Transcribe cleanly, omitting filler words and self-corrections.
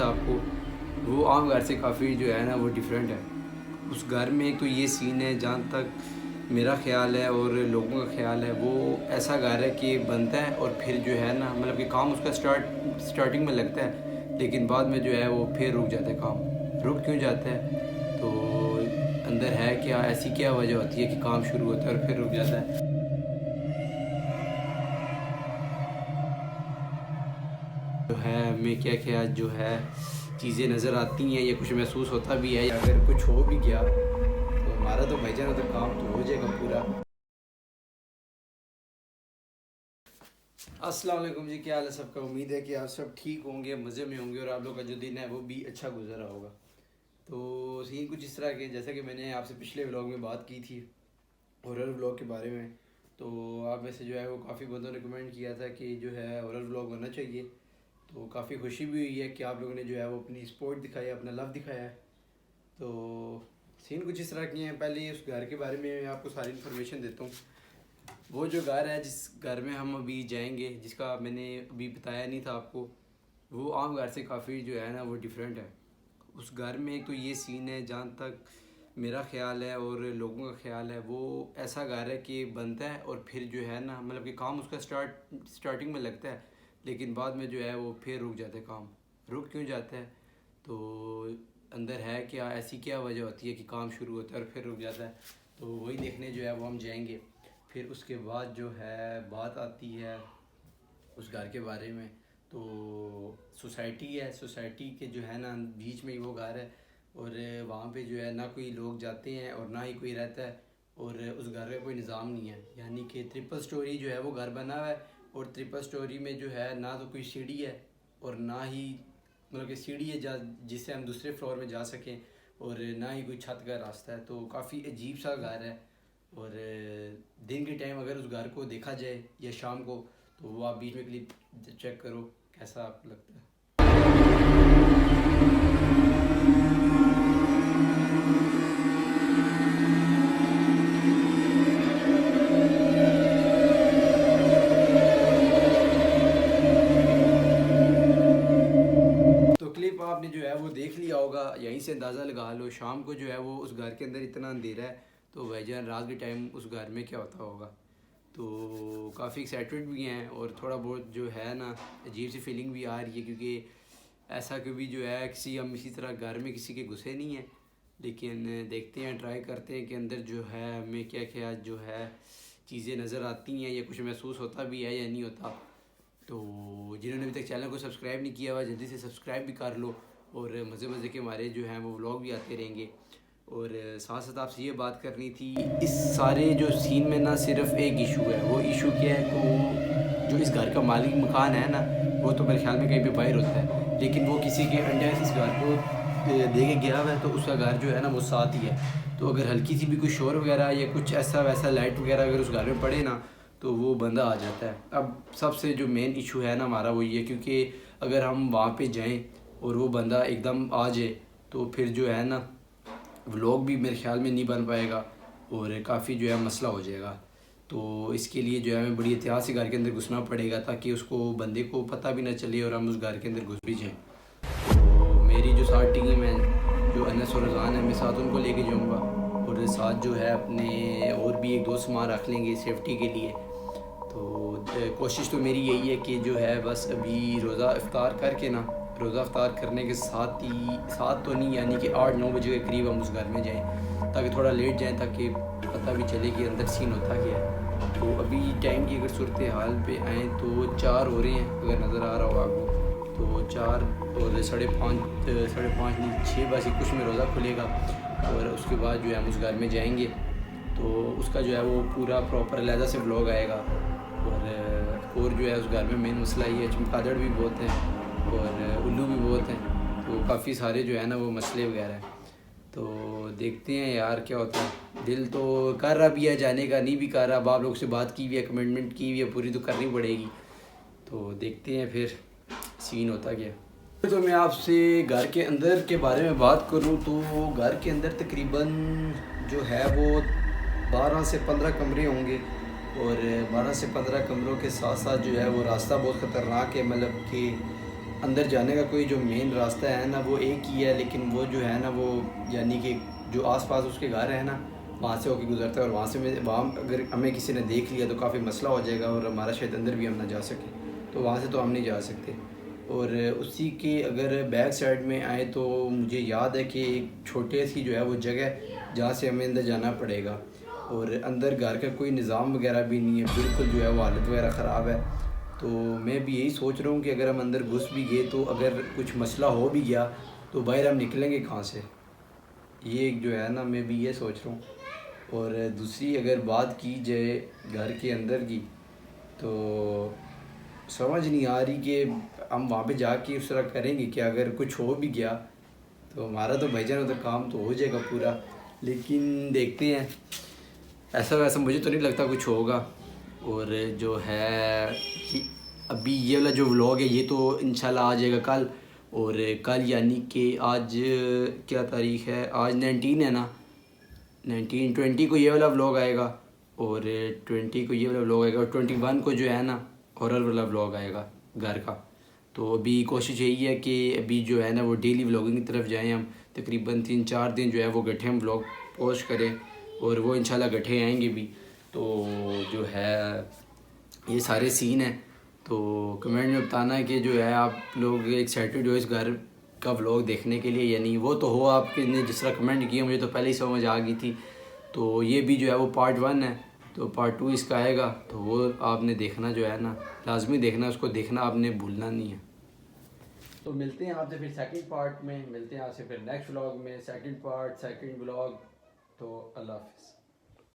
आपको वो आम घर से काफ़ी जो है ना वो डिफरेंट है। उस घर में एक तो ये सीन है, जहाँ तक मेरा ख़्याल है और लोगों का ख़्याल है, वो ऐसा घर है कि बनता है और फिर जो है ना मतलब कि काम उसका स्टार्टिंग में लगता है, लेकिन बाद में जो है वो फिर रुक जाता है। काम रुक क्यों जाता है? तो अंदर है क्या, ऐसी क्या वजह होती है कि काम शुरू होता है और फिर रुक जाता है? जो है हमें क्या क्या जो है चीज़ें नज़र आती हैं या कुछ महसूस होता भी है, या अगर कुछ हो भी गया तो हमारा तो भाईजान तो काम तो हो जाएगा पूरा। अस्सलाम वालेकुम जी, क्या हाल है सबका? उम्मीद है कि आप सब ठीक होंगे, मज़े में होंगे और आप लोग का जो दिन है वो भी अच्छा गुजरा होगा। तो सीन कुछ इस तरह के, जैसा कि मैंने आपसे पिछले व्लॉग में बात की थी हॉरर व्लॉग के बारे में, तो आप में से जो है वो काफ़ी बंदों ने कमेंट किया था कि जो है हॉरर व्लॉग बनना चाहिए। तो काफ़ी खुशी भी हुई है कि आप लोगों ने जो है वो अपनी सपोर्ट दिखाई, अपना लव दिखाया है। तो सीन कुछ इस तरह की हैं। पहले उस घर के बारे में मैं आपको सारी इन्फॉर्मेशन देता हूँ। वो जो घर है, जिस घर में हम अभी जाएंगे, जिसका मैंने अभी बताया नहीं था आपको, वो आम घर से काफ़ी जो है ना वो डिफरेंट है। उस घर में एक तो ये सीन है, जहाँ तक मेरा ख्याल है और लोगों का ख्याल है, वो ऐसा घर है कि बनता है और फिर जो है ना मतलब कि काम उसका स्टार्टिंग में लगता है, लेकिन बाद में जो है वो फिर रुक जाता है। काम रुक क्यों जाता है? तो अंदर है क्या, ऐसी क्या वजह होती है कि काम शुरू होता है और फिर रुक जाता है? तो वही देखने जो है वो हम जाएंगे। फिर उसके बाद जो है बात आती है उस घर के बारे में। तो सोसाइटी है, सोसाइटी के जो है ना बीच में ही वो घर है, और वहाँ पे जो है ना कोई लोग जाते हैं और ना ही कोई रहता है, और उस घर का कोई निज़ाम नहीं है। यानी कि ट्रिपल स्टोरी जो है वो घर बना हुआ है, और ट्रिपल स्टोरी में जो है ना तो कोई सीढ़ी है और ना ही मतलब कि सीढ़ी है जिससे हम दूसरे फ्लोर में जा सकें, और ना ही कोई छत का रास्ता है। तो काफ़ी अजीब सा घर है। और दिन के टाइम अगर उस घर को देखा जाए या शाम को, तो वो आप बीच में क्लिप चेक करो, कैसा आपको लगता है। तो क्लिप आपने जो है वो देख लिया होगा, यहीं से अंदाज़ा लगा लो शाम को जो है वो उस घर के अंदर इतना अंधेरा है, तो भाईजान रात के टाइम उस घर में क्या होता होगा। तो काफ़ी एक्साइटेड भी हैं, और थोड़ा बहुत जो है ना अजीब सी फीलिंग भी आ रही है, क्योंकि ऐसा कभी जो है किसी हम इसी तरह घर में किसी के घुसे नहीं हैं। लेकिन देखते हैं, ट्राई करते हैं कि अंदर जो है हमें क्या क्या जो है चीज़ें नज़र आती हैं या कुछ महसूस होता भी है या नहीं होता। तो जिन्होंने अभी तक चैनल को सब्सक्राइब नहीं किया हुआ, जल्दी से सब्सक्राइब भी कर लो, और मज़े मज़े के हमारे जो हैं वो व्लॉग भी आते रहेंगे। और साथ साथ आपसे ये बात करनी थी, इस सारे जो सीन में ना सिर्फ एक इशू है। वो इशू क्या है? तो जो इस घर का मालिक मकान है ना, वो तो मेरे ख्याल में कहीं पे बाहर होता है, लेकिन वो किसी के अंडर इस घर को दे के गया हुआ है, तो उसका घर जो है ना वो साथ ही है। तो अगर हल्की सी भी कोई शोर वगैरह या कुछ ऐसा वैसा लाइट वगैरह अगर उस घर में पड़े ना, तो वो बंदा आ जाता है। अब सबसे जो मेन इशू है ना हमारा वो ये, क्योंकि अगर हम वहाँ पे जाएं और वो बंदा एकदम आ जाए, तो फिर जो है ना व्लॉग भी मेरे ख्याल में नहीं बन पाएगा, और काफ़ी जो है मसला हो जाएगा। तो इसके लिए जो है हमें बड़ी एहतियात से घर के अंदर घुसना पड़ेगा, ताकि उसको बंदे को पता भी ना चले और हम उस घर के अंदर घुस भी जाएँ। तो मेरी जो साथ टीम है, जो अनस और रज़ान है, मैं साथ उनको लेके जाऊँगा, और साथ जो है अपने और भी एक दो सामान रख लेंगे सेफ्टी के लिए। तो कोशिश तो मेरी यही है कि जो है बस अभी रोज़ा इफ्तार करके ना, रोज़ा इफ्तार करने के साथ ही साथ तो नहीं, यानी कि 8-9 बजे के करीब हम उस घर में जाएं, ताकि थोड़ा लेट जाएं, ताकि पता भी चले कि अंदर सीन होता क्या है। तो अभी टाइम की अगर सूरत हाल पे आएँ तो 4 हो रहे हैं, अगर नज़र आ रहा हो आपको, तो 4 और 5:30 नहीं, 6 बजे कुछ में रोज़ा खुलेगा, और उसके बाद जो है हम उस घर में जाएंगे। तो उसका जो है वो पूरा प्रॉपर अलहदा से व्लॉग आएगा। और जो है उस घर में मेन मसला ये है, चमगादड़ भी बहुत हैं और उल्लू भी बहुत हैं, तो काफ़ी सारे जो है ना वो मसले वगैरह हैं। तो देखते हैं यार क्या होता है। दिल तो कर रहा भी है जाने का, नहीं भी कर रहा। अब आप लोग से बात की हुई है, कमिटमेंट की हुई है, पूरी तो करनी पड़ेगी। तो देखते हैं फिर सीन होता क्या। तो मैं आपसे घर के अंदर के बारे में बात करूं, तो घर के अंदर तकरीबन जो है वो 12 से 15 कमरे होंगे, और 12 से 15 कमरों के साथ साथ जो है वो रास्ता बहुत ख़तरनाक है, मतलब कि अंदर जाने का कोई जो मेन रास्ता है ना वो एक ही है, लेकिन वो जो है ना वो यानी कि जो आसपास उसके घर है ना वहाँ से होकर गुजरता है, और वहाँ अगर हमें किसी ने देख लिया तो काफ़ी मसला हो जाएगा और हमारा शायद अंदर भी हम ना जा सकें, तो वहाँ से तो हम नहीं जा सकते। और उसी के अगर बैक साइड में आए तो मुझे याद है कि एक छोटे सी जो है वो जगह जहाँ से हमें अंदर जाना पड़ेगा, और अंदर घर का कोई निज़ाम वगैरह भी नहीं है, बिल्कुल जो है वो हालत वगैरह ख़राब है। तो मैं भी यही सोच रहा हूँ कि अगर हम अंदर घुस भी गए तो अगर कुछ मसला हो भी गया तो बाहर हम निकलेंगे कहाँ से, ये एक जो है ना मैं भी ये सोच रहा हूँ। और दूसरी अगर बात की जाए घर के अंदर की, तो समझ नहीं आ रही कि हम वहाँ पे जाके उस तरह करेंगे कि अगर कुछ हो भी गया तो हमारा तो भाईजान उधर काम तो हो जाएगा पूरा, लेकिन देखते हैं। ऐसा वैसा मुझे तो नहीं लगता कुछ होगा। और जो है कि अभी ये वाला जो व्लॉग है ये तो इंशाल्लाह आ जाएगा कल, और कल यानी कि आज क्या तारीख़ है, आज 19 है ना, 19-20 को ये वाला व्लॉग आएगा, और 20 को ये वाला व्लॉग आएगा, और 21 को जो है ना हॉरर वाला व्लॉग आएगा घर का। तो अभी कोशिश यही है कि अभी जो है ना वो डेली व्लॉगिंग की तरफ जाएं हम, तकरीबन 3-4 दिन जो है वो गड्ढे हम व्लॉग पोस्ट करें, और वो इंशाल्लाह गड्ढे आएंगे भी। तो जो है ये सारे सीन हैं। तो कमेंट में बताना है कि जो है आप लोग एक्साइटेड हो इस घर का व्लॉग देखने के लिए या नहीं। वो तो हो, आपके ने जिस तरह कमेंट किया मुझे तो पहले ही समझ आ गई थी। तो ये भी जो है वो पार्ट 1 है, तो पार्ट 2 इसका आएगा, तो वो आपने देखना जो है ना लाजमी देखना, उसको देखना आपने भूलना नहीं है। तो मिलते हैं आपसे फिर सेकंड पार्ट में, मिलते हैं आपसे फिर नेक्स्ट व्लॉग में, सेकंड पार्ट सेकंड व्लॉग। तो अल्लाह हाफ़िज़।